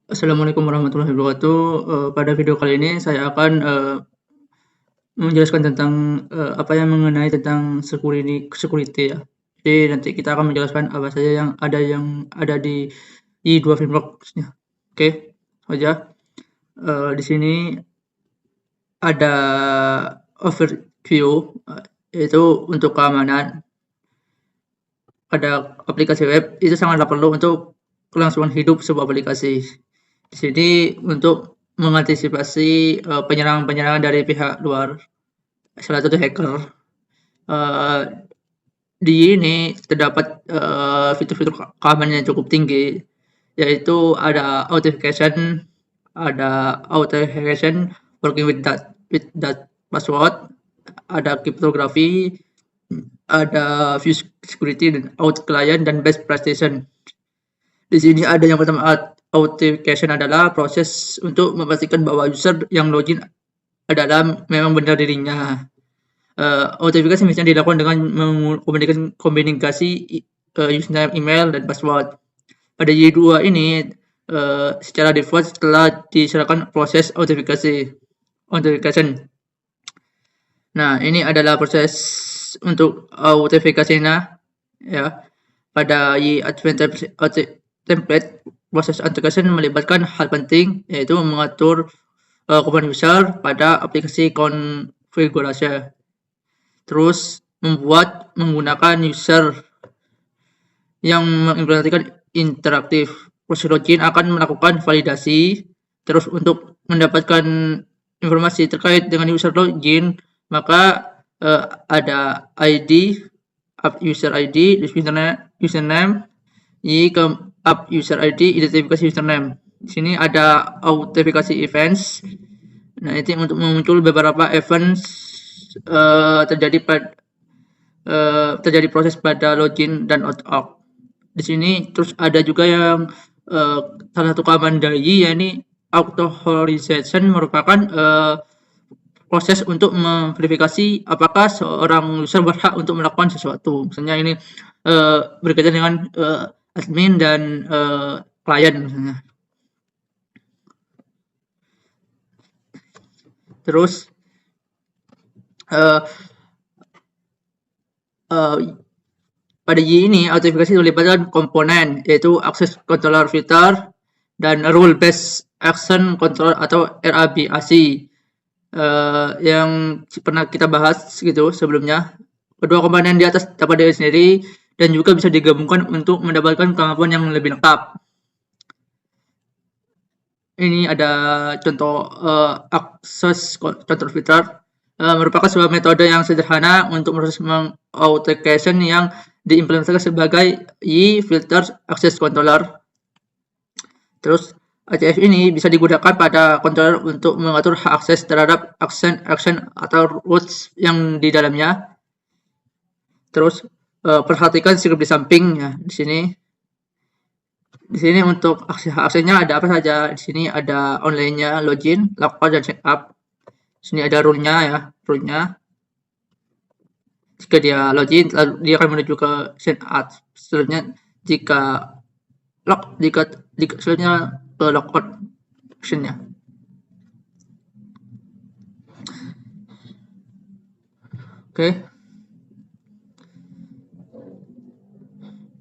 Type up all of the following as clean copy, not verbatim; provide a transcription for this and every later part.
Assalamualaikum warahmatullahi wabarakatuh. Pada video kali ini saya akan menjelaskan tentang apa yang mengenai tentang security ya. Jadi nanti kita akan menjelaskan apa saja yang ada di dua framework-nya. Oke, aja. Di sini ada overview, yaitu untuk keamanan. Pada aplikasi web itu sangatlah perlu untuk kelangsungan hidup sebuah aplikasi. Di sini untuk mengantisipasi penyerangan-penyerangan dari pihak luar, salah satu hacker. Uh, di ini terdapat fitur-fitur keamanan yang cukup tinggi, yaitu ada authentication working with that password, ada cryptography, ada view security dan out client dan best practice. Di sini ada yang pertama, authentication adalah proses untuk memastikan bahwa user yang login adalah memang benar dirinya. Autentifikasi misalnya dilakukan dengan komunikasi username, email, dan password. Pada Y2 ini secara default telah diserahkan proses authentication. Nah, ini adalah proses untuk autentifikasinya ya. Pada Y-Advanced template, proses authentication melibatkan hal penting, yaitu mengatur komponen user pada aplikasi konfigurasi. Terus menggunakan user yang mengimplementasikan interaktif. Proses login akan melakukan validasi. Terus untuk mendapatkan informasi terkait dengan user login, maka ada ID, user ID, username, app user ID, identifikasi username. Di sini ada authentifikasi events. Nah, itu untuk muncul beberapa events terjadi proses pada login dan out. Di sini terus ada juga yang salah satu keamanan dari yakni authorization, merupakan proses untuk memverifikasi apakah seorang user berhak untuk melakukan sesuatu. Misalnya ini berkaitan dengan admin dan klien misalnya. Terus pada Y ini autentifikasi melibatkan komponen, yaitu access controller filter dan rule based action control atau RABAC yang pernah kita bahas gitu sebelumnya. Kedua komponen di atas dapat diri sendiri dan juga bisa digabungkan untuk mendapatkan kemampuan yang lebih lengkap. Ini ada contoh access control filter, merupakan sebuah metode yang sederhana untuk proses authentication yang diimplementasikan sebagai filter access controller. Terus ACF ini bisa digunakan pada controller untuk mengatur hak akses terhadap action atau routes yang di dalamnya. Terus perhatikan script di samping ya. Di sini untuk aksesnya ada apa saja. Di sini ada online-nya, login, logout, dan sign up. Di sini ada rule-nya ya, Jika dia login, lalu dia akan menuju ke sign up. Selanjutnya jika selanjutnya ke logout action-nya. Oke.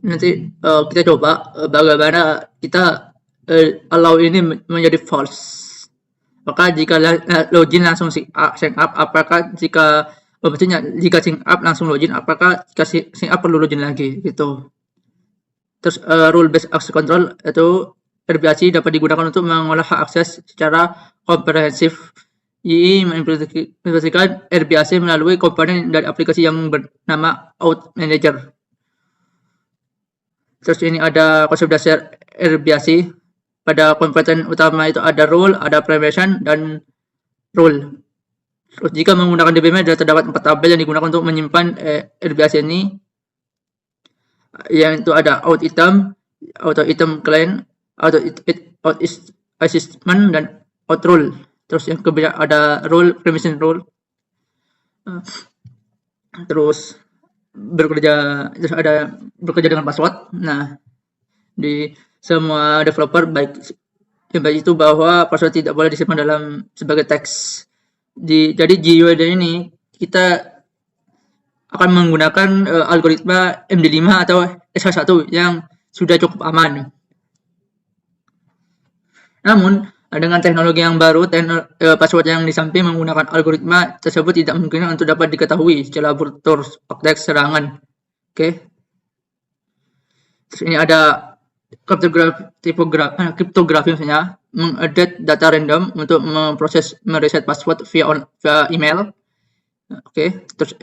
Nanti kita coba bagaimana kita allow ini menjadi false. Maka jika login langsung sign up, apakah jika jika sign up langsung login, apakah jika sign up perlu login lagi gitu. Terus rule based access control itu RBAC dapat digunakan untuk mengolah hak akses secara komprehensif. IE mengimplementasikan RBAC melalui komponen dari aplikasi yang bernama Out Manager. Terus ini ada konsep dasar RBAC. Pada komponen utama itu ada rule, ada permission, dan rule. Terus jika menggunakan DBM terdapat 4 tabel yang digunakan untuk menyimpan RBAC ini, yang itu ada out item client, out assessment, dan out rule. Terus yang kedua ada rule, permission rule. Terus bekerja dengan password. Nah, di semua developer baik Baik itu bahwa password tidak boleh disimpan dalam sebagai teks. Jadi GUID ini kita akan menggunakan algoritma MD5 atau SH1 yang sudah cukup aman. Namun, dengan teknologi yang baru, password yang disamping menggunakan algoritma tersebut tidak mungkin untuk dapat diketahui secara struktur konteks serangan. Oke. Terus ini ada kriptografi misalnya, mengedit data random untuk memproses mereset password via email. Oke. Terus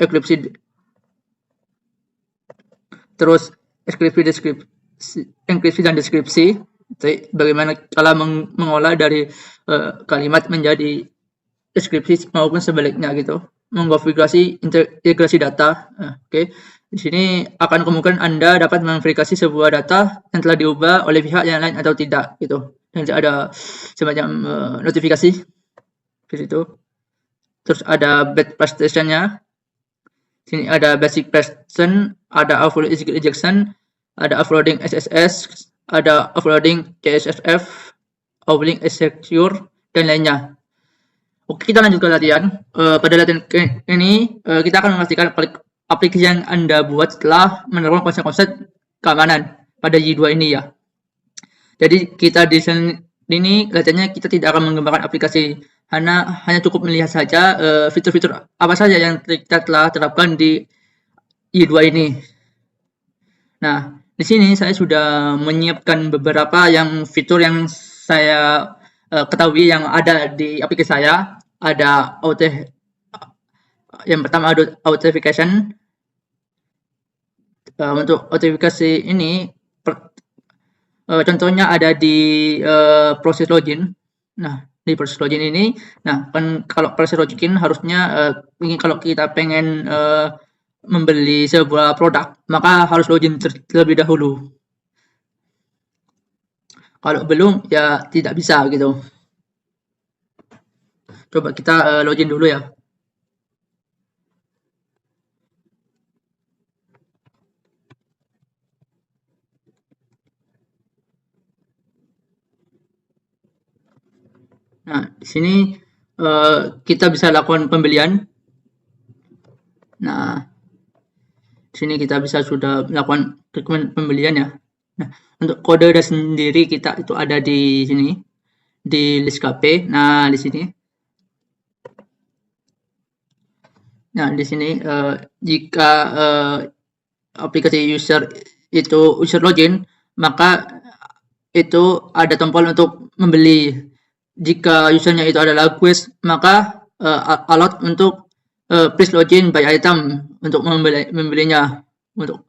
enkripsi dan deskripsi. Bagaimana cara mengolah dari kalimat menjadi deskripsi maupun sebaliknya gitu. Mengkonfigurasi integrasi data. Oke. Di sini akan kemungkinan Anda dapat memverifikasi sebuah data yang telah diubah oleh pihak yang lain atau tidak gitu. Dan ada semacam notifikasi di situ. Terus ada bad prestation-nya. Sini ada basic prestation, ada offload injection, ada offloading SSS, ada offloading CSFF, offloading secure dan lainnya. Oke, kita lanjut ke latihan. Pada latihan ini kita akan memastikan aplikasi yang Anda buat setelah menerapkan konsep-konsep keamanan pada Y2 ini ya. Jadi kita di sini kelihatannya kita tidak akan mengembangkan aplikasi, hanya cukup melihat saja fitur-fitur apa saja yang kita telah terapkan di Y2 ini. Nah, di sini saya sudah menyiapkan beberapa fitur yang saya ketahui yang ada di aplikasi saya. Ada yang pertama ada authentication. Untuk authentifikasi ini contohnya ada di proses login. Nah, di proses login ini, kan kalau proses login harusnya kalau kita pengen membeli sebuah produk, maka harus login terlebih dahulu. Kalau belum, ya tidak bisa gitu. Coba kita login dulu ya. Nah, di sini kita bisa lakukan pembelian. Nah, di sini kita bisa sudah melakukan pembelian ya. Nah, untuk kode sendiri kita itu ada di sini di list KP. Nah, di sini. Nah, di sini jika aplikasi user itu user login, maka itu ada tombol untuk membeli. Jika usernya itu adalah quest, maka allowed untuk please login by item untuk membelinya. Untuk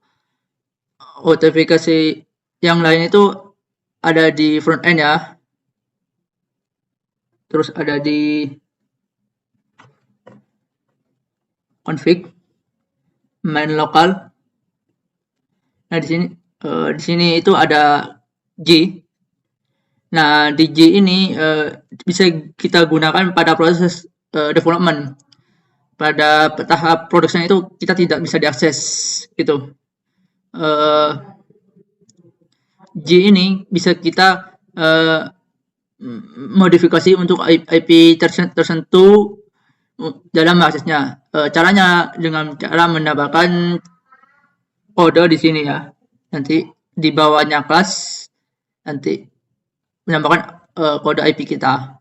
authentifikasi yang lain itu ada di front end ya. Terus ada di config, main lokal. Nah, di sini itu ada G. Nah, di G ini bisa kita gunakan pada proses development. Pada tahap produksinya itu kita tidak bisa diakses gitu. G ini bisa kita modifikasi untuk IP tertentu dalam aksesnya. Caranya dengan cara menambahkan kode di sini ya. Nanti di bawahnya kelas nanti menambahkan kode IP kita.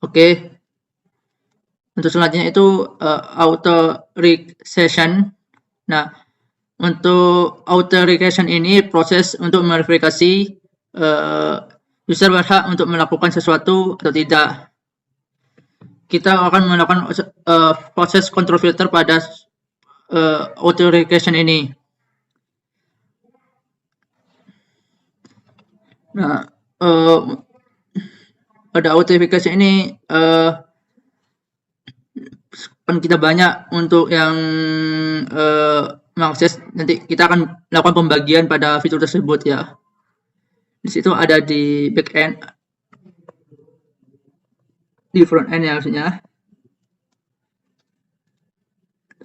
Oke. Untuk selanjutnya itu authorization. Nah, untuk authorization ini proses untuk memverifikasi user berhak untuk melakukan sesuatu atau tidak. Kita akan melakukan proses control filter pada authorization ini. Nah, pada authorization ini kan kita banyak untuk yang mengakses. Nanti kita akan melakukan pembagian pada fitur tersebut ya. Di situ ada di back end, di front end ya maksudnya.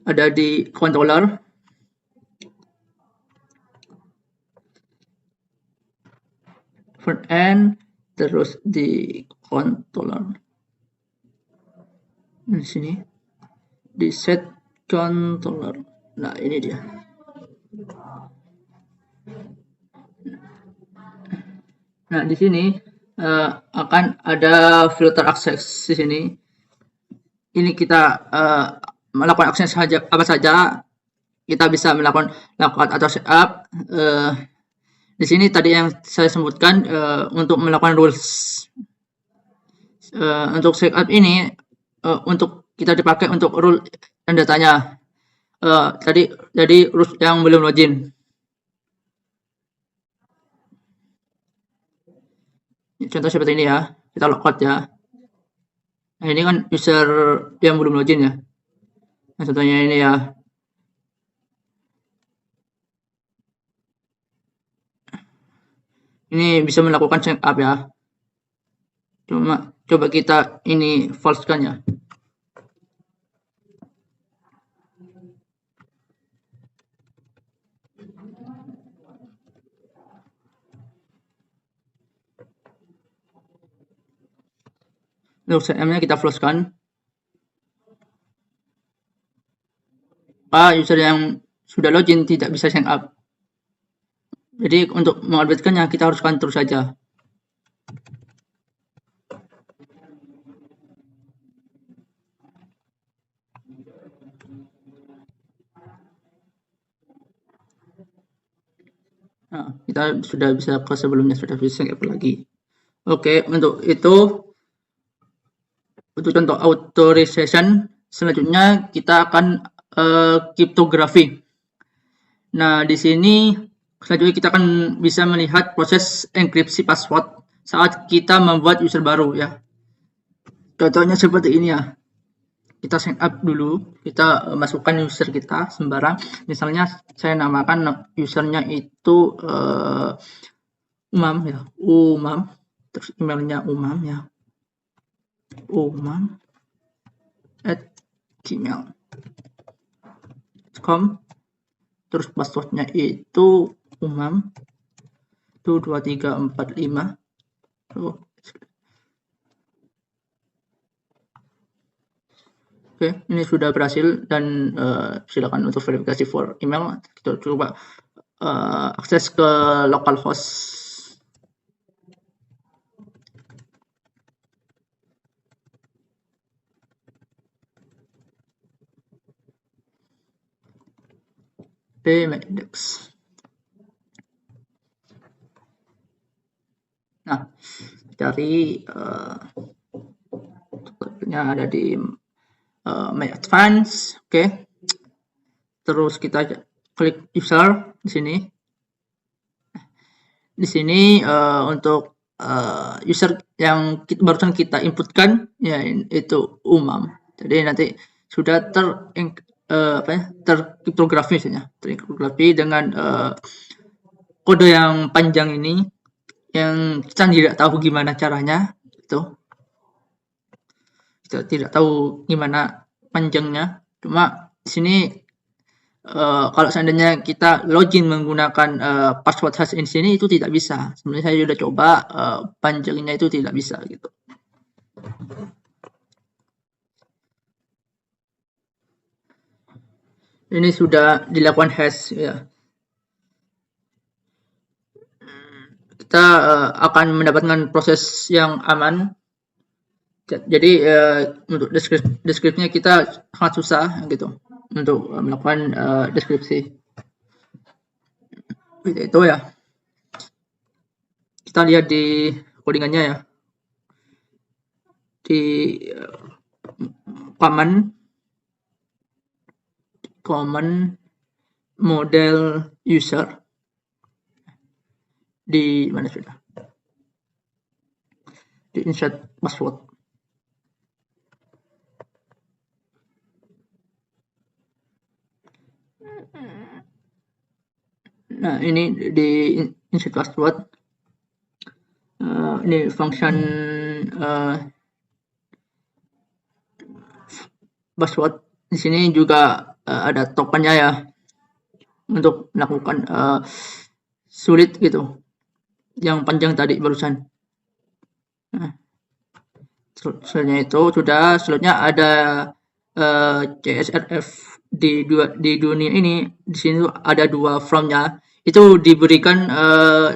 Ada di controller. Front end, terus di controller. Di sini di set controller. Nah, ini dia. Nah, di sini akan ada filter akses di sini. Ini kita melakukan akses saja apa saja. Kita bisa melakukan atau setup. Di sini tadi yang saya sebutkan untuk melakukan rules. Untuk setup ini untuk kita dipakai untuk rule dan datanya. Jadi rules yang belum login. Contoh seperti ini ya, kita lockout ya. Nah, ini kan user yang belum login ya. Nah, contohnya ini ya. Ini bisa melakukan check up ya. Coba kita ini false kan ya. Untuk CM-nya kita false kan. User yang sudah login tidak bisa sign up. Jadi untuk mengupdatekannya kita harus run terus saja. Nah, kita sudah bisa ke sebelumnya, sudah bisa sign up lagi. Oke, untuk itu untuk contoh authorization selanjutnya kita akan kriptografi. Nah, di sini selanjutnya kita akan bisa melihat proses enkripsi password saat kita membuat user baru ya. Contohnya seperti ini ya. Kita sign up dulu, kita masukkan user kita sembarang. Misalnya saya namakan usernya itu Umam ya, Umam. Terus emailnya Umam ya. umam@gmail.com. Terus passwordnya itu Umam 12345. Oke, ini sudah berhasil dan silakan untuk verifikasi for email. Kita coba akses ke localhost. Index. Nah, cari ada di My Advanced, oke. Terus kita klik user di sini. Di sini untuk user yang barusan kita inputkan ya itu Umam. Jadi nanti sudah terkriptografi misalnya, terkriptografi dengan kode yang panjang ini yang kita tidak tahu gimana caranya itu. Kita tidak tahu gimana panjangnya. Cuma di sini kalau seandainya kita login menggunakan password hash in sini itu tidak bisa. Sebenarnya saya sudah coba panjangnya itu tidak bisa gitu. Ini sudah dilakukan hash ya. Kita akan mendapatkan proses yang aman. Jadi untuk deskripsinya kita sangat susah gitu untuk melakukan deskripsi. Itu ya. Kita lihat di codingannya ya. Di common model user di mana sudah? Di insert password. Nah, ini di insert password. Ini function password. Di sini juga ada tokennya ya untuk melakukan sulit gitu. Yang panjang tadi barusan. Nah, selanjutnya itu selanjutnya ada CSRF di dunia ini. Di sini ada 2 from-nya. Itu diberikan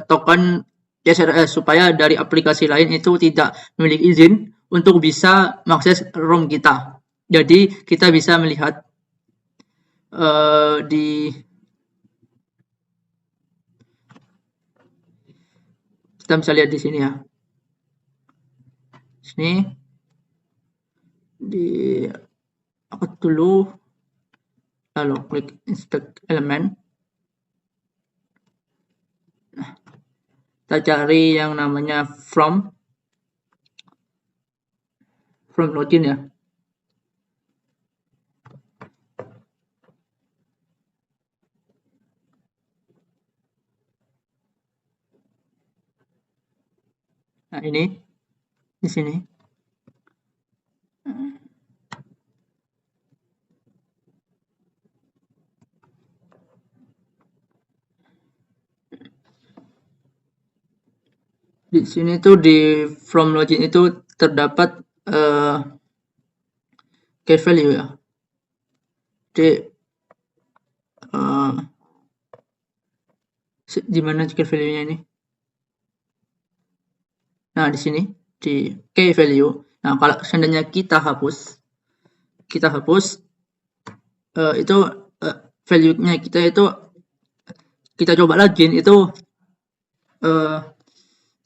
token CSRF supaya dari aplikasi lain itu tidak memiliki izin untuk bisa mengakses ROM kita. Jadi kita bisa melihat kita bisa lihat di sini ya. Sini di upload dulu, lalu klik inspect element. Nah, kita cari yang namanya from login ya. Nah, ini di sini. Di sini tuh di from login itu terdapat key value ya. Jadi di mana key value-nya ini? Nah, di sini di key value. Nah, kalau seandainya kita hapus itu value-nya kita itu kita coba login itu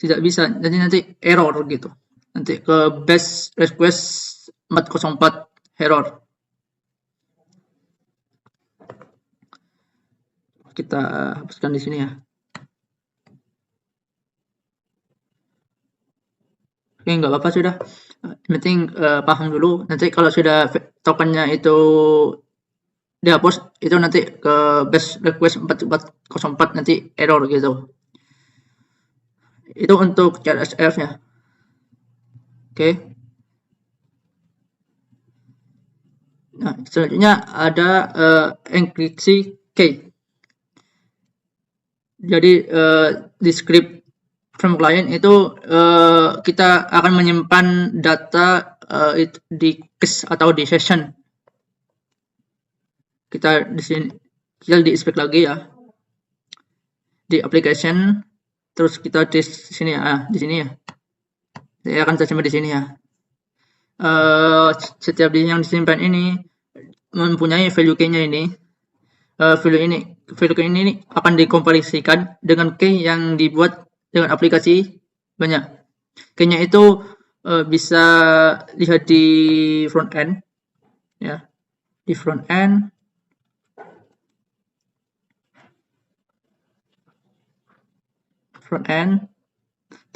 tidak bisa, jadi nanti error gitu. Nanti ke base request 404 error. Kita hapuskan di sini ya. Oke, nggak apa-apa sudah. Yang penting paham dulu. Nanti kalau sudah tokennya itu dihapus, itu nanti ke base request 4404 nanti error gitu. Itu untuk CSRF ya. Oke. Nah, selanjutnya ada enkripsi key. Jadi di script from client itu kita akan menyimpan data di cache atau di session. Kita di sini kita di inspect lagi ya. Di application, terus kita di sini ya, di sini ya. Saya akan tersimpan di sini ya. Setiap yang disimpan ini mempunyai value key-nya ini. Value key ini akan dikomparisikan dengan key yang dibuat dengan aplikasi banyak. Key-nya itu bisa lihat di front end ya. Di front end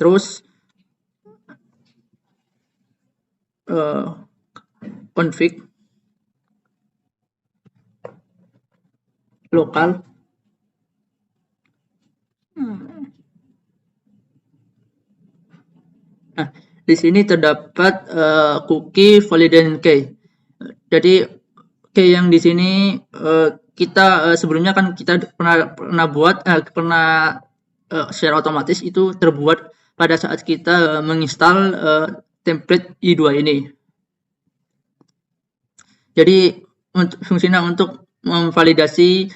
terus config lokal Nah, di sini terdapat cookie validation key. Jadi key yang di sini kita sebelumnya kan kita pernah buat secara otomatis itu terbuat pada saat kita menginstal template i2 ini. Jadi fungsinya untuk memvalidasi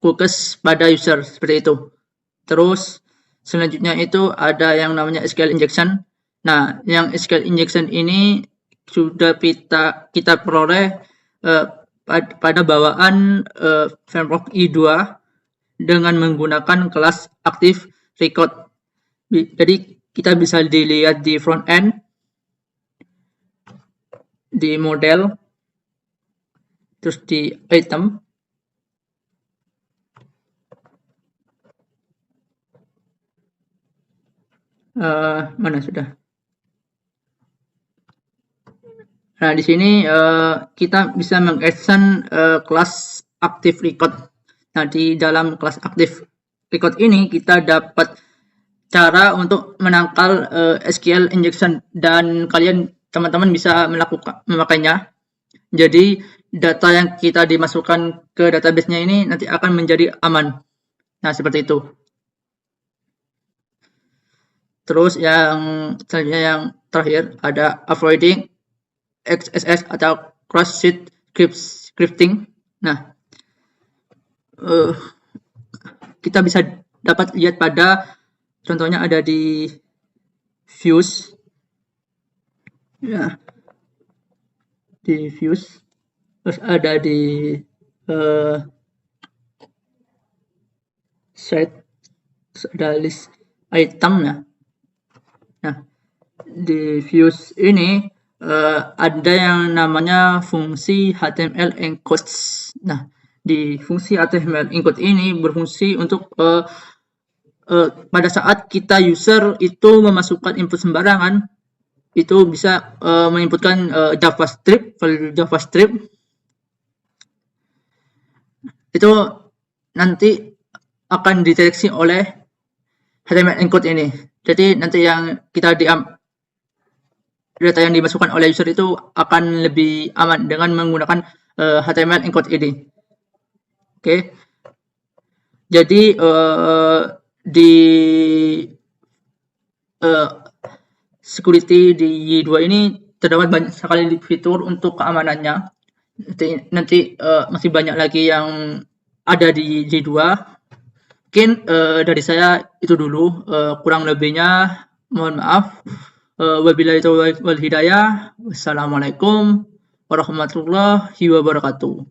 cookies pada user seperti itu. Terus selanjutnya itu ada yang namanya SQL injection. Nah, yang SQL injection ini sudah kita peroleh pada bawaan framework i2 dengan menggunakan kelas active record. Jadi kita bisa dilihat di front end, di model, terus di item, mana sudah? Nah, di sini kita bisa mengaction kelas active record. Nah, di dalam kelas active record ini kita dapat cara untuk menangkal SQL injection dan kalian teman-teman bisa memakainya. Jadi data yang kita dimasukkan ke database-nya ini nanti akan menjadi aman. Nah, seperti itu. Terus yang selanjutnya yang terakhir ada avoiding XSS atau cross-site scripting. Nah, kita bisa dapat lihat pada contohnya ada di views. Ya, di views. Terus ada di set, ada list item ya. Nah, di views ini ada yang namanya fungsi HTML encodes. Nah, di fungsi HTML encode ini berfungsi untuk pada saat kita user itu memasukkan input sembarangan, itu bisa menginputkan JavaScript, value JavaScript. Itu nanti akan dideteksi oleh HTML encode ini. Jadi nanti yang data yang dimasukkan oleh user itu akan lebih aman dengan menggunakan HTML encode ini. Oke. Jadi di security di Y2 ini terdapat banyak sekali fitur untuk keamanannya. Nanti masih banyak lagi yang ada di Y2. Mungkin dari saya itu dulu, kurang lebihnya mohon maaf. Wabillahi taufiq wal hidayah. Wassalamualaikum warahmatullahi wabarakatuh.